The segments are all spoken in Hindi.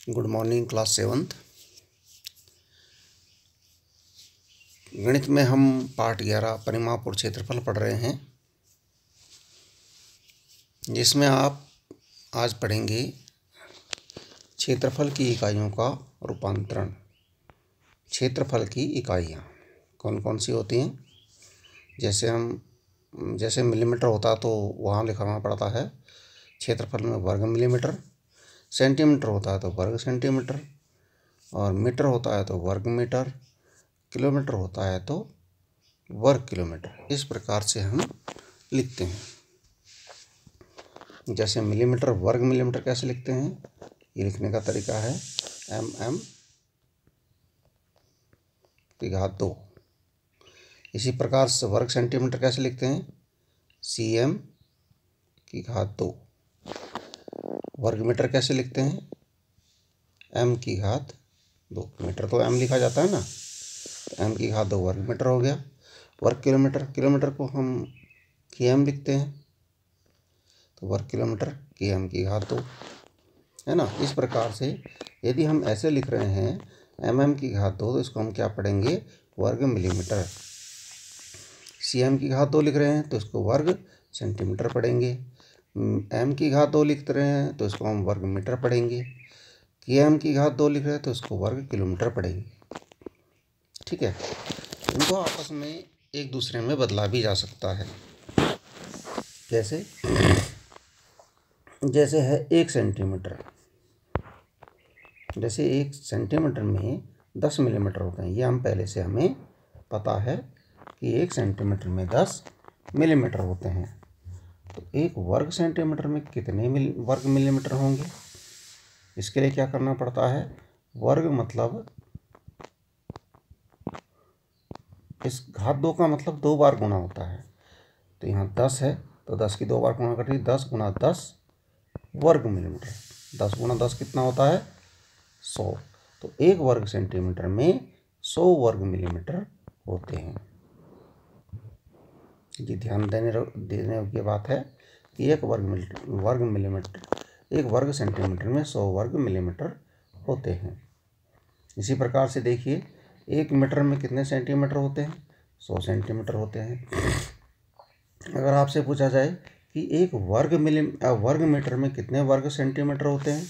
Good morning class 7th। गणित में हम पाठ 11 परिमाप और क्षेत्रफल पढ़ रहे हैं, जिसमें आप आज पढ़ेंगे क्षेत्रफल की इकाइयों का रूपांतरण। क्षेत्रफल की इकाइयाँ कौन कौन सी होती हैं? जैसे मिलीमीटर होता है तो वहाँ लिखना पड़ता है क्षेत्रफल में वर्ग मिलीमीटर, सेंटीमीटर होता है तो वर्ग सेंटीमीटर, और मीटर होता है तो वर्ग मीटर, किलोमीटर होता है तो वर्ग किलोमीटर। इस प्रकार से हम लिखते हैं। जैसे मिलीमीटर वर्ग मिलीमीटर कैसे लिखते हैं, ये लिखने का तरीका है mm की घात 2। इसी प्रकार से वर्ग सेंटीमीटर कैसे लिखते हैं, cm की घात 2। वर्ग मीटर कैसे लिखते हैं, m की घात 2। मीटर तो m लिखा जाता है ना, तो m की घात 2 वर्ग मीटर हो गया। वर्ग किलोमीटर को हम km लिखते हैं, तो वर्ग किलोमीटर km की घात 2 है ना। इस प्रकार से यदि हम ऐसे लिख रहे हैं mm की घात 2, तो इसको हम क्या पढ़ेंगे, वर्ग मिलीमीटर। cm की घात 2 लिख रहे हैं तो इसको वर्ग सेंटीमीटर पढ़ेंगे। m की घात 2 लिख रहे हैं तो इसको हम वर्ग मीटर पढ़ेंगे। km की घात 2 लिख रहे हैं तो इसको वर्ग किलोमीटर पढ़ेंगे। ठीक है, इनको आपस में एक दूसरे में बदला भी जा सकता है। जैसे है 1 सेंटीमीटर। जैसे 1 सेंटीमीटर में 10 मिलीमीटर होते हैं, ये हम पहले से हमें पता है कि 1 सेंटीमीटर में 10 मिलीमीटर होते हैं। तो 1 वर्ग सेंटीमीटर में कितने वर्ग मिलीमीटर होंगे? इसके लिए क्या करना पड़ता है, वर्ग मतलब इस घात 2 का मतलब 2 बार गुणा होता है। तो यहाँ 10 है तो 10 की 2 बार गुणा करिए, 10 गुणा 10 वर्ग मिलीमीटर। 10 गुणा 10 कितना होता है, 100। तो 1 वर्ग सेंटीमीटर में 100 वर्ग मिलीमीटर होते हैं। ये ध्यान देने की बात है कि 1 वर्ग सेंटीमीटर में 100 वर्ग मिलीमीटर होते हैं। इसी प्रकार से देखिए 1 मीटर में कितने सेंटीमीटर होते हैं, 100 सेंटीमीटर होते हैं। अगर आपसे पूछा जाए कि 1 वर्ग मीटर में कितने वर्ग सेंटीमीटर होते हैं,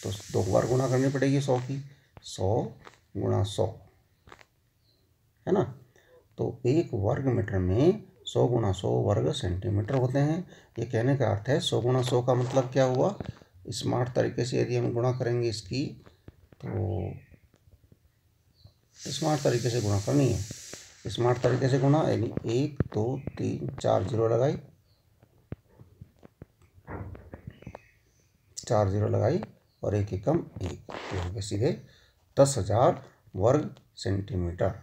तो 2 बार गुणा करनी पड़ेगी 100 की। 100 गुणा 100 है ना। तो 1 वर्ग मीटर में 100 गुणा 100 वर्ग सेंटीमीटर होते हैं। ये कहने का अर्थ है 100 गुणा 100 का मतलब क्या हुआ, स्मार्ट तरीके से यदि हम गुणा करेंगे इसकी, तो स्मार्ट तरीके से गुणा करनी है। स्मार्ट तरीके से गुणा यानी 1 2 3 4 जीरो लगाई, 4 जीरो लगाई और 1 एकम 1, तो हो गया सीधे 10,000 वर्ग सेंटीमीटर।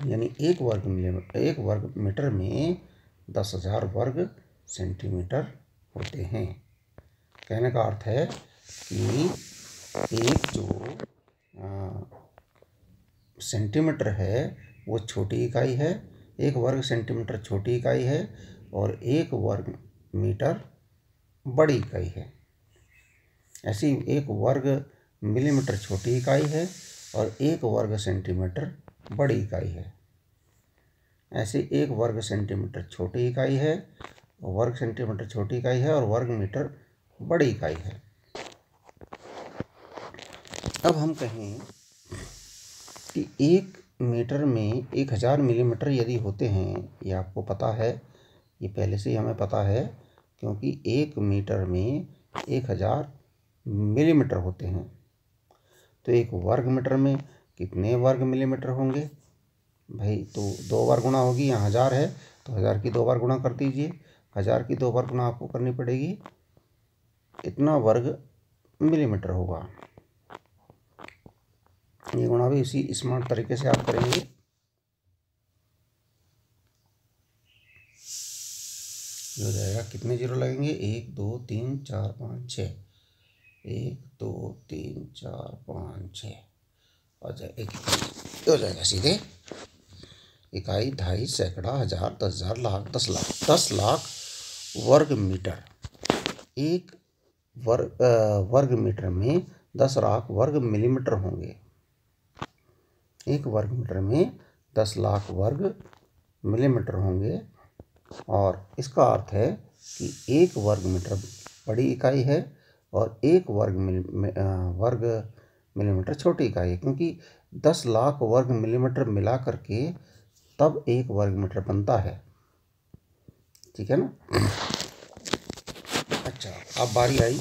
यानी 1 वर्ग मीटर में 10,000 वर्ग सेंटीमीटर होते हैं। कहने का अर्थ है कि एक जो सेंटीमीटर है वो छोटी इकाई है, 1 वर्ग सेंटीमीटर छोटी इकाई है, और 1 वर्ग मीटर बड़ी इकाई है। ऐसी 1 वर्ग मिलीमीटर छोटी इकाई है और 1 वर्ग सेंटीमीटर बड़ी इकाई है। ऐसे 1 वर्ग सेंटीमीटर छोटी इकाई है, वर्ग सेंटीमीटर छोटी इकाई है और वर्ग मीटर बड़ी इकाई है। अब हम कहें कि 1 मीटर में 1000 मिलीमीटर यदि होते हैं, ये आपको पता है, ये पहले से ही हमें पता है, क्योंकि 1 मीटर में 1000 मिलीमीटर होते हैं। तो 1 वर्ग मीटर में कितने वर्ग मिलीमीटर होंगे भाई, तो 2 बार गुणा होगी। यहाँ 1000 है तो 1000 की 2 बार गुणा कर दीजिए। 1000 की 2 बार गुणा आपको करनी पड़ेगी, इतना वर्ग मिलीमीटर होगा। ये गुणा भी इसी स्मार्ट तरीके से आप करेंगे। हो जाएगा, कितने जीरो लगेंगे, 1 2 3 4 5 6, 1 2 3 4 5 6 हो जाएगा सीधे इकाई, ढाई, सैकड़ा, 1000, 10,000, लाख, 10 लाख। 10 लाख वर्ग मीटर 1 वर्ग मीटर में 10 लाख वर्ग मिलीमीटर होंगे। एक वर्ग मीटर में 10 लाख वर्ग मिलीमीटर होंगे। और इसका अर्थ है कि एक वर्ग मीटर बड़ी इकाई है और एक वर्ग मिलीमीटर छोटी इकाई है, क्योंकि 10 लाख वर्ग मिलीमीटर मिला करके तब एक वर्ग मीटर बनता है। ठीक है ना। अच्छा, अब बारी आई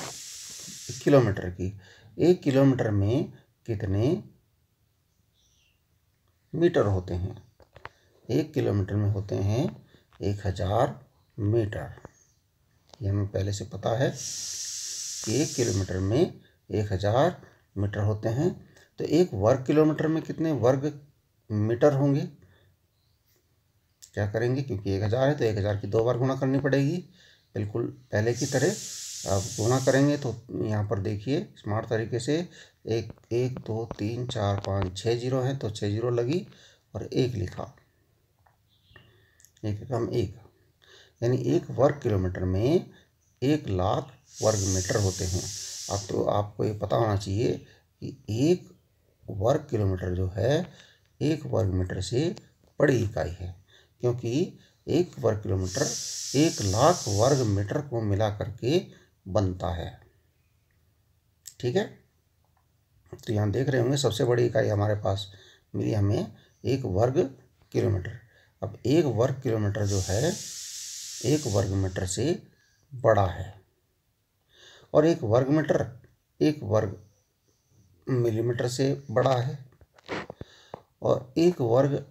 किलोमीटर की। एक किलोमीटर में कितने मीटर होते हैं? एक किलोमीटर में होते हैं 1000 मीटर। ये हमें पहले से पता है कि एक किलोमीटर में 1000 मीटर होते हैं। तो एक वर्ग किलोमीटर में कितने वर्ग मीटर होंगे? क्या करेंगे, क्योंकि 1000 है तो 1000 की 2 बार गुणा करनी पड़ेगी, बिल्कुल पहले की तरह। अब गुणा करेंगे तो यहाँ पर देखिए स्मार्ट तरीके से, एक 2 3 4 5 6 जीरो हैं तो 6 जीरो लगी और 1 लिखा, एक कम 1, यानी एक वर्ग किलोमीटर में 1 लाख वर्ग मीटर होते हैं। अब तो आपको ये पता होना चाहिए कि एक वर्ग किलोमीटर जो है एक वर्ग मीटर से बड़ी इकाई है, क्योंकि एक वर्ग किलोमीटर 1 लाख वर्ग मीटर को मिला करके बनता है। ठीक है। तो यहाँ देख रहे होंगे सबसे बड़ी इकाई हमारे पास मिली हमें एक वर्ग किलोमीटर। अब एक वर्ग किलोमीटर जो है एक वर्ग मीटर से बड़ा है, और एक वर्ग मीटर एक वर्ग मिलीमीटर से बड़ा है, और एक वर्ग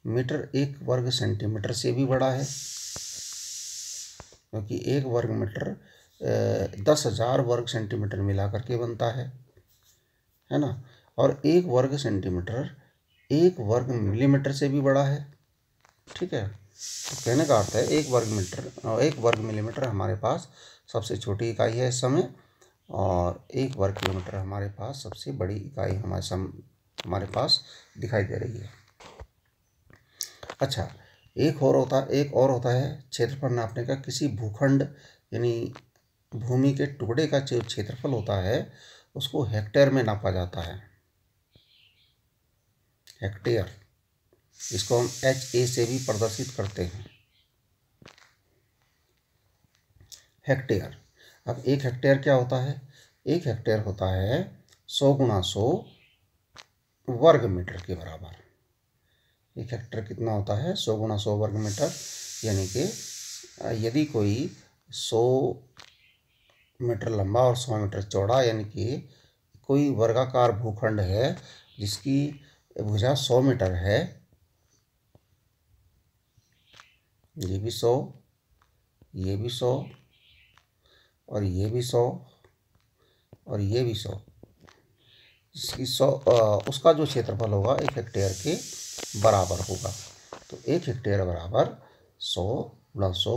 मीटर एक वर्ग सेंटीमीटर से भी बड़ा है, क्योंकि एक वर्ग मीटर 10,000 वर्ग सेंटीमीटर मिला करके बनता है ना। और एक वर्ग सेंटीमीटर एक वर्ग मिलीमीटर से भी बड़ा है। ठीक है। तो कहने का अर्थ है एक वर्ग मिलीमीटर हमारे पास सबसे छोटी इकाई है इस समय, और एक वर्ग किलोमीटर हमारे पास सबसे बड़ी इकाई हमारे पास दिखाई दे रही है। अच्छा, एक और होता है क्षेत्रफल नापने का। किसी भूखंड यानी भूमि के टुकड़े का जो क्षेत्रफल होता है उसको हेक्टेयर में नापा जाता है। हेक्टेयर, इसको हम HA से भी प्रदर्शित करते हैं, हेक्टेयर। अब एक हेक्टेयर क्या होता है? एक हेक्टेयर होता है 100 × 100 वर्ग मीटर के बराबर। एक हेक्टेयर कितना होता है? 100 × 100 वर्ग मीटर। यानी कि यदि कोई 100 मीटर लंबा और 100 मीटर चौड़ा, यानी कि कोई वर्गाकार भूखंड है जिसकी भुजा 100 मीटर है, ये भी 100, ये भी 100, और ये भी 100, और ये भी 100, इसकी 100 उसका जो क्षेत्रफल होगा एक हेक्टेयर के बराबर होगा। तो एक हेक्टेयर बराबर 100 × 100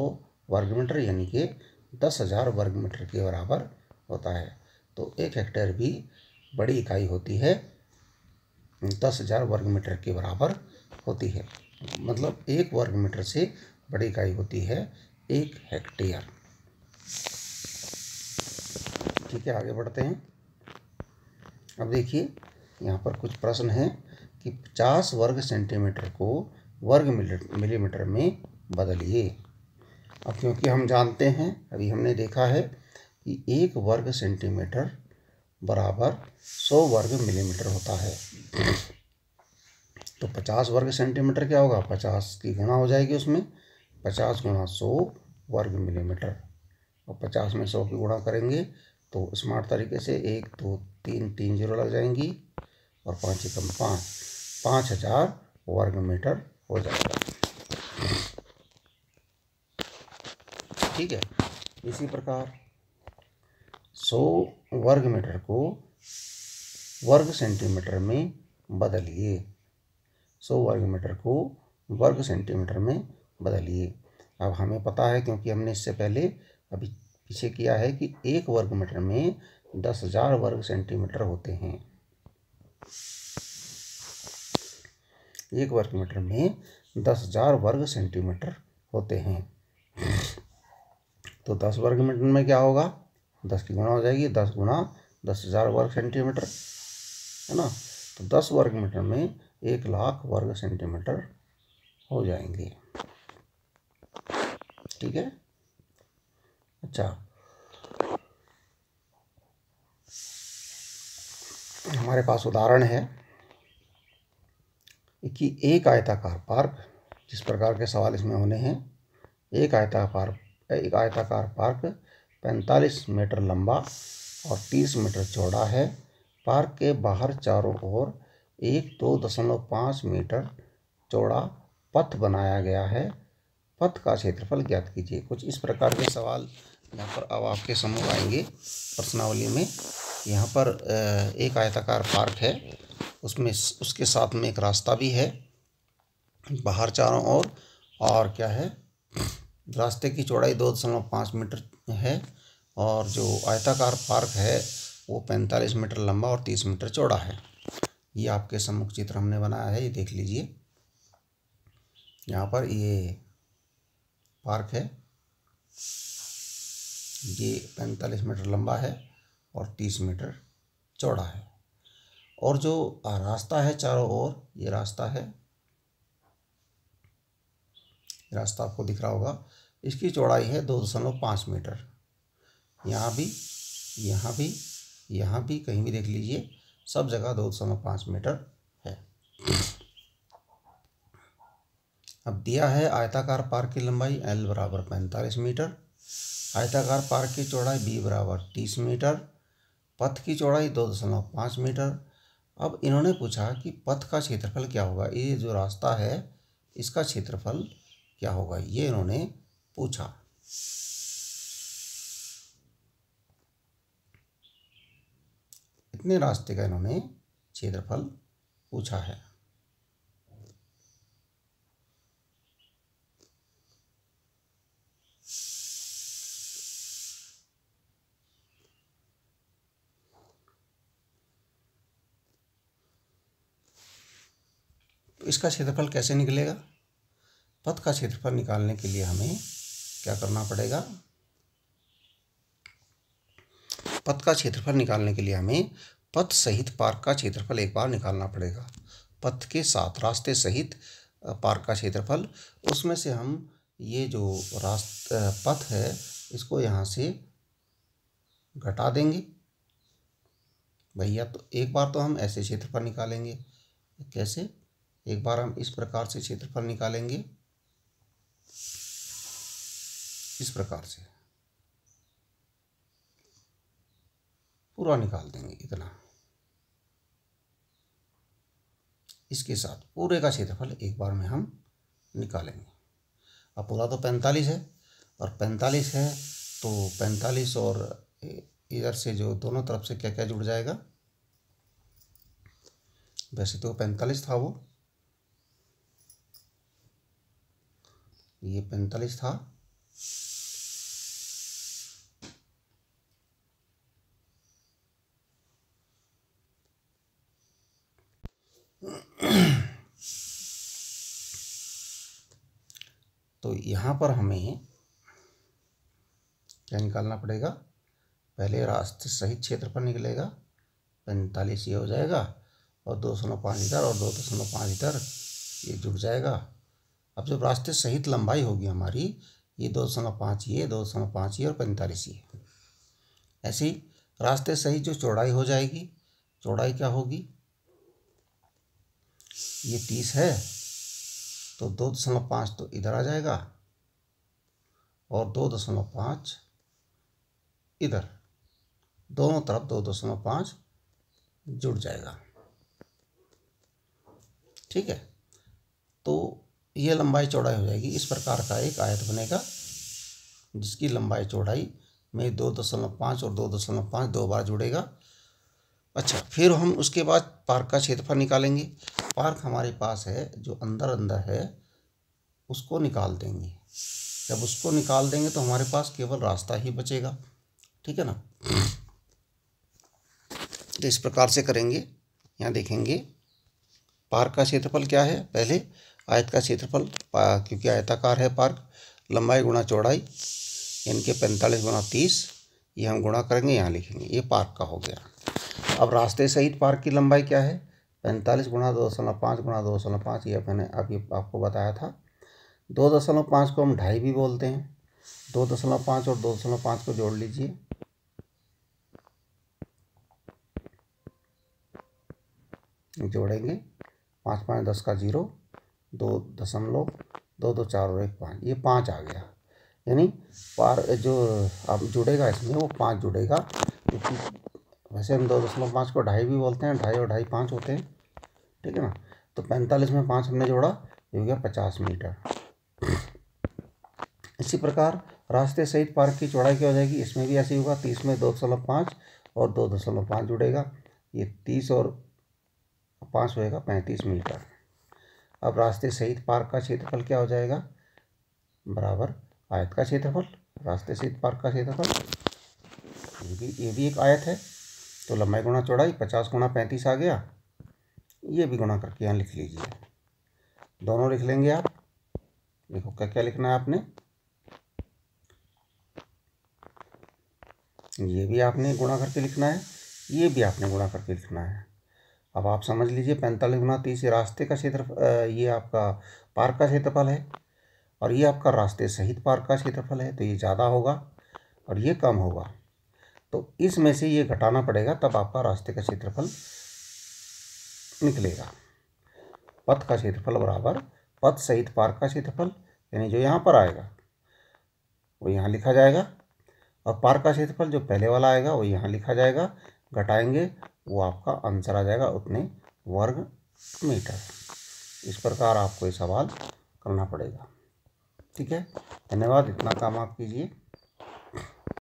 वर्ग मीटर, यानी कि 10,000 वर्ग मीटर के बराबर होता है। तो एक हेक्टेयर भी बड़ी इकाई होती है, 10,000 वर्ग मीटर के बराबर होती है। मतलब एक वर्ग मीटर से बड़ी इकाई होती है एक हेक्टेयर। ठीक है, आगे बढ़ते हैं। अब देखिए यहाँ पर कुछ प्रश्न हैं कि 50 वर्ग सेंटीमीटर को वर्ग मिलीमीटर में बदलिए। अब क्योंकि हम जानते हैं, अभी हमने देखा है कि एक वर्ग सेंटीमीटर बराबर 100 वर्ग मिलीमीटर होता है। तो 50 वर्ग सेंटीमीटर क्या होगा? 50 की गुणा हो जाएगी उसमें, 50 × 100 वर्ग मिलीमीटर, और 50 में 100 की गुणा करेंगे तो स्मार्ट तरीके से 1 2 3 3 जीरो लग जाएंगी, और 5 एकम 5, 5000 वर्ग मीटर हो जाएगा। ठीक है। इसी प्रकार 100 वर्ग मीटर को वर्ग सेंटीमीटर में बदलिए। 100 वर्ग मीटर को वर्ग सेंटीमीटर में बदलिए। अब हमें पता है, क्योंकि हमने इससे पहले अभी पीछे किया है, कि एक वर्ग मीटर में 10,000 वर्ग सेंटीमीटर होते हैं। एक वर्ग मीटर में 10,000 वर्ग सेंटीमीटर होते हैं। तो 10 वर्ग मीटर में क्या होगा, 10 की गुणा हो जाएगी, 10 गुणा 10,000 वर्ग सेंटीमीटर, है ना। तो 10 वर्ग मीटर में 1,00,000 वर्ग सेंटीमीटर हो जाएंगे। ठीक है। अच्छा, हमारे पास उदाहरण है कि एक आयताकार पार्क, जिस प्रकार के सवाल इसमें होने हैं। एक आयताकार पार्क 45 मीटर लंबा और 30 मीटर चौड़ा है। पार्क के बाहर चारों ओर एक 2.5 मीटर चौड़ा पथ बनाया गया है। पथ का क्षेत्रफल ज्ञात कीजिए। कुछ इस प्रकार के सवाल यहाँ पर अब आपके सम्मुख आएंगे प्रश्नावली में। यहाँ पर एक आयताकार पार्क है, उसमें उसके साथ में एक रास्ता भी है बाहर चारों ओर, और क्या है, रास्ते की चौड़ाई 2.5 मीटर है, और जो आयताकार पार्क है वो 45 मीटर लंबा और 30 मीटर चौड़ा है। ये आपके सम्मुख चित्र हमने बनाया है, ये देख लीजिए। यहाँ पर ये पार्क है, ये 45 मीटर लंबा है और 30 मीटर चौड़ा है, और जो रास्ता है चारों ओर, ये रास्ता है, रास्ता आपको दिख रहा होगा, इसकी चौड़ाई है 2.5 मीटर। यहाँ भी, यहाँ भी, यहाँ भी, कहीं भी देख लीजिए, सब जगह 2.5 मीटर है। अब दिया है आयताकार पार्क की लंबाई L बराबर 45 मीटर, आयताकार पार्क की चौड़ाई B बराबर 30 मीटर, पथ की चौड़ाई 2.5 मीटर। अब इन्होंने पूछा कि पथ का क्षेत्रफल क्या होगा, ये जो रास्ता है इसका क्षेत्रफल क्या होगा, ये इन्होंने पूछा। इतने रास्ते का इन्होंने क्षेत्रफल पूछा है। तो इसका क्षेत्रफल कैसे निकलेगा? पथ का क्षेत्रफल निकालने के लिए हमें क्या करना पड़ेगा? पथ का क्षेत्रफल निकालने के लिए हमें पथ सहित पार्क का क्षेत्रफल एक बार निकालना पड़ेगा। पथ के साथ, रास्ते सहित पार्क का क्षेत्रफल, उसमें से हम ये जो पथ है इसको यहाँ से घटा देंगे भैया। तो एक बार तो हम ऐसे क्षेत्रफल निकालेंगे, कैसे? एक बार हम इस प्रकार से क्षेत्रफल निकालेंगे, इस प्रकार से पूरा निकाल देंगे इतना। इसके साथ पूरे का क्षेत्रफल एक बार में हम निकालेंगे। अब पूरा तो 45 है, और 45 है तो 45 और इधर से जो दोनों तरफ से क्या क्या जुड़ जाएगा। वैसे तो 45 था, वो ये 45 था, तो यहाँ पर हमें क्या निकालना पड़ेगा? पहले रास्ते सहित क्षेत्रफल निकलेगा, 45 ये हो जाएगा, और 2.5 इधर और 2.5 इधर, ये जुड़ जाएगा। अब जब रास्ते सहित लंबाई होगी हमारी, ये 2.5 ये, 2.5 ये और 45 ये, ऐसे ही रास्ते सहित जो चौड़ाई हो जाएगी, चौड़ाई क्या होगी? ये 30 है तो 2.5 तो इधर आ जाएगा, और 2.5 इधर, दोनों तरफ 2.5 जुड़ जाएगा। ठीक है, तो ये लंबाई चौड़ाई हो जाएगी। इस प्रकार का एक आयत बनेगा जिसकी लंबाई चौड़ाई में 2.5 और 2.5 दो बार जुड़ेगा। अच्छा, फिर हम उसके बाद पार्क का क्षेत्रफल निकालेंगे। पार्क हमारे पास है, जो अंदर अंदर है उसको निकाल देंगे। जब उसको निकाल देंगे तो हमारे पास केवल रास्ता ही बचेगा। ठीक है ना? तो इस प्रकार से करेंगे। यहाँ देखेंगे पार्क का क्षेत्रफल क्या है। पहले आयत का क्षेत्रफल, क्योंकि आयताकार है पार्क, लंबाई गुणा चौड़ाई, इनके 45 गुणा 30, ये हम गुणा करेंगे, यहाँ लिखेंगे। ये पार्क का हो गया। अब रास्ते सहित पार्क की लंबाई क्या है? 45 गुणा 2.5 गुणा 2.5, ये मैंने अभी आपको बताया था। 2.5 को हम 2.5 भी बोलते हैं। 2.5 और 2.5 को जोड़ लीजिए, जोड़ेंगे 5 5 10 का 0, 2.2 और 1 5, ये 5 आ गया। यानी पार जो अब जुड़ेगा इसमें वो 5 जुड़ेगा, क्योंकि वैसे हम 2.5 को 2.5 भी बोलते हैं। 2.5 और 2.5 5 होते हैं, ठीक है ना। तो 45 में 5 हमने जोड़ा, ये हो गया 50 मीटर। इसी प्रकार रास्ते सहित पार्क की चौड़ाई क्या हो जाएगी? इसमें भी ऐसे ही होगा। 30 में 2.5 और 2.5 जुड़ेगा, ये 30 और 5 होएगा 35 मीटर। अब रास्ते सहित पार्क का क्षेत्रफल क्या हो जाएगा? बराबर आयत का क्षेत्रफल। रास्ते सहित पार्क का क्षेत्रफल, ये भी एक आयत है। तो लंबाई गुणा चौड़ाई 50 गुणा 35 आ गया। ये भी गुणा करके यहाँ लिख लीजिए, दोनों लिख लेंगे आप। देखो क्या क्या लिखना है आपने, ये भी आपने गुणा करके लिखना है, ये भी आपने गुणा करके लिखना है। अब आप समझ लीजिए 45 गुणा 30 रास्ते का क्षेत्रफल, ये आपका पार्क का क्षेत्रफल है, और ये आपका रास्ते सहित पार्क का क्षेत्रफल है। तो ये ज़्यादा होगा और ये कम होगा, तो इसमें से ये घटाना पड़ेगा, तब आपका रास्ते का क्षेत्रफल निकलेगा। पथ का क्षेत्रफल बराबर पथ सहित पार्क का क्षेत्रफल, यानी जो यहाँ पर आएगा वो यहाँ लिखा जाएगा, और पार्क का क्षेत्रफल जो पहले वाला आएगा वो यहाँ लिखा जाएगा। घटाएंगे वो आपका आंसर आ जाएगा उतने वर्ग मीटर। इस प्रकार आपको ये सवाल करना पड़ेगा, ठीक है। धन्यवाद, इतना काम आप कीजिए।